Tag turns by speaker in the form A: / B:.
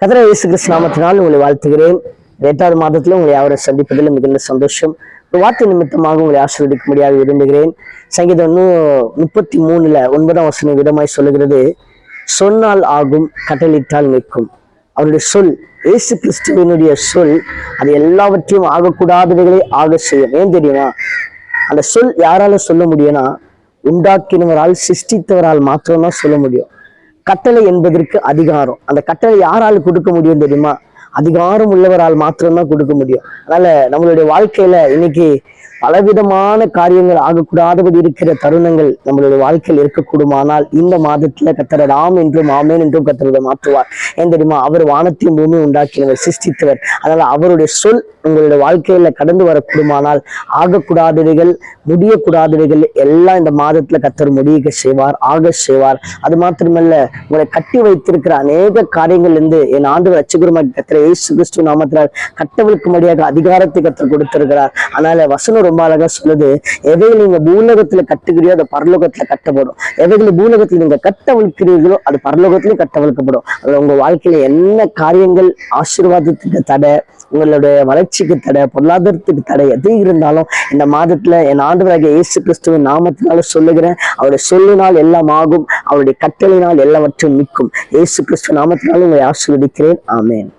A: கர்த்தர் இயேசு கிறிஸ்து நாமத்தினால் உங்களை வாழ்த்துகிறேன். 8வது மாதத்துல உங்களை யாவரும் சந்திப்பதில் மிகுந்த சந்தோஷம். ஒரு வார்த்தை நிமித்தமாக உங்களை ஆசீர்வதிக்கும்படியாக விரும்புகிறேன். சங்கீதம் 33:9 வசனம் விதமாய் சொல்லுகிறது, சொன்னால் ஆகும், கட்டளிட்டால் நிற்கும். அவருடைய சொல், இயேசு கிறிஸ்துவினுடைய சொல், அது எல்லாவற்றையும் ஆகக்கூடாதவைகளை ஆக செய்யும். ஏன் தெரியுமா? அந்த சொல் யாரால சொல்ல முடியும்னா, உண்டாக்கினவரால், சிருஷ்டித்தவரால் மாத்திரம்தான் சொல்ல முடியும். கட்டளை என்பதற்கு அதிகாரம். அந்த கட்டளை யாரால் கொடுக்க முடியும் தெரியுமா? அதிகாரம் உள்ளவரால் மாத்திரம்தான் கொடுக்க முடியும். அதனால நம்மளுடைய வாழ்க்கையில இன்னைக்கு பலவிதமான காரியங்கள் ஆகக்கூடாதபடி இருக்கிற தருணங்கள் நம்மளுடைய வாழ்க்கையில் இருக்கக்கூடுமானால் இந்த மாதத்துல கர்த்தர் ஆம் என்றும் ஆமேன் என்றும் கர்த்தரை மாற்றுவார். ஏன் தெரியுமா? அவர் வானத்தையும் பூமியை உண்டாக்கினவர், சிருஷ்டித்தவர். அதனால அவருடைய சொல் உங்களுடைய வாழ்க்கையில கடந்து வரக்கூடுமானால் ஆகக்கூடாதவைகள், முடியக்கூடாதவைகள் எல்லாம் இந்த மாதத்துல கர்த்தர் முடிய செய்வார், ஆக செய்வார். அது மாத்திரமல்ல, உங்களை கட்டி வைத்திருக்கிற அநேக காரியங்கள் இருந்து என் ஆண்டவர் ரட்சகருமாகிய கர்த்தர் இயேசு கிறிஸ்து நாமத்தினால் கட்டவிழ்க்கும்படியாக அதிகாரத்தை கர்த்தர் கொடுத்திருக்கிறார். அதனால வசனம் ரொம்ப அழகா சொல்லுது, எவைகள் நீங்க பூலோகத்துல கட்டுகிறீரோ அது பரலோகத்துல கட்டப்படும், எவைகள் பூலோகத்துல நீங்க கட்டவிழ்க்கிறீர்களோ அது பரலோகத்திலும் கட்டவிழ்க்கப்படும். அதுல உங்க வாழ்க்கையில என்ன காரியங்கள் ஆசீர்வாதத்துக்கு தடை, உங்களுடைய வளர்ச்சிக்கு தடை, பொருளாதாரத்துக்கு தடை எது இருந்தாலும் இந்த மாதத்துல என் ஆண்டவராகிய இயேசு கிறிஸ்துவின் நாமத்தினால சொல்லுகிறேன், அவருடைய சொல்லினால் எல்லாம் ஆகும், அவருடைய கட்டளையினால் எல்லாவற்றும் நிற்கும். இயேசு கிறிஸ்துவ நாமத்தினால உங்களை ஆசீர்வதிக்கிறேன். ஆமென்.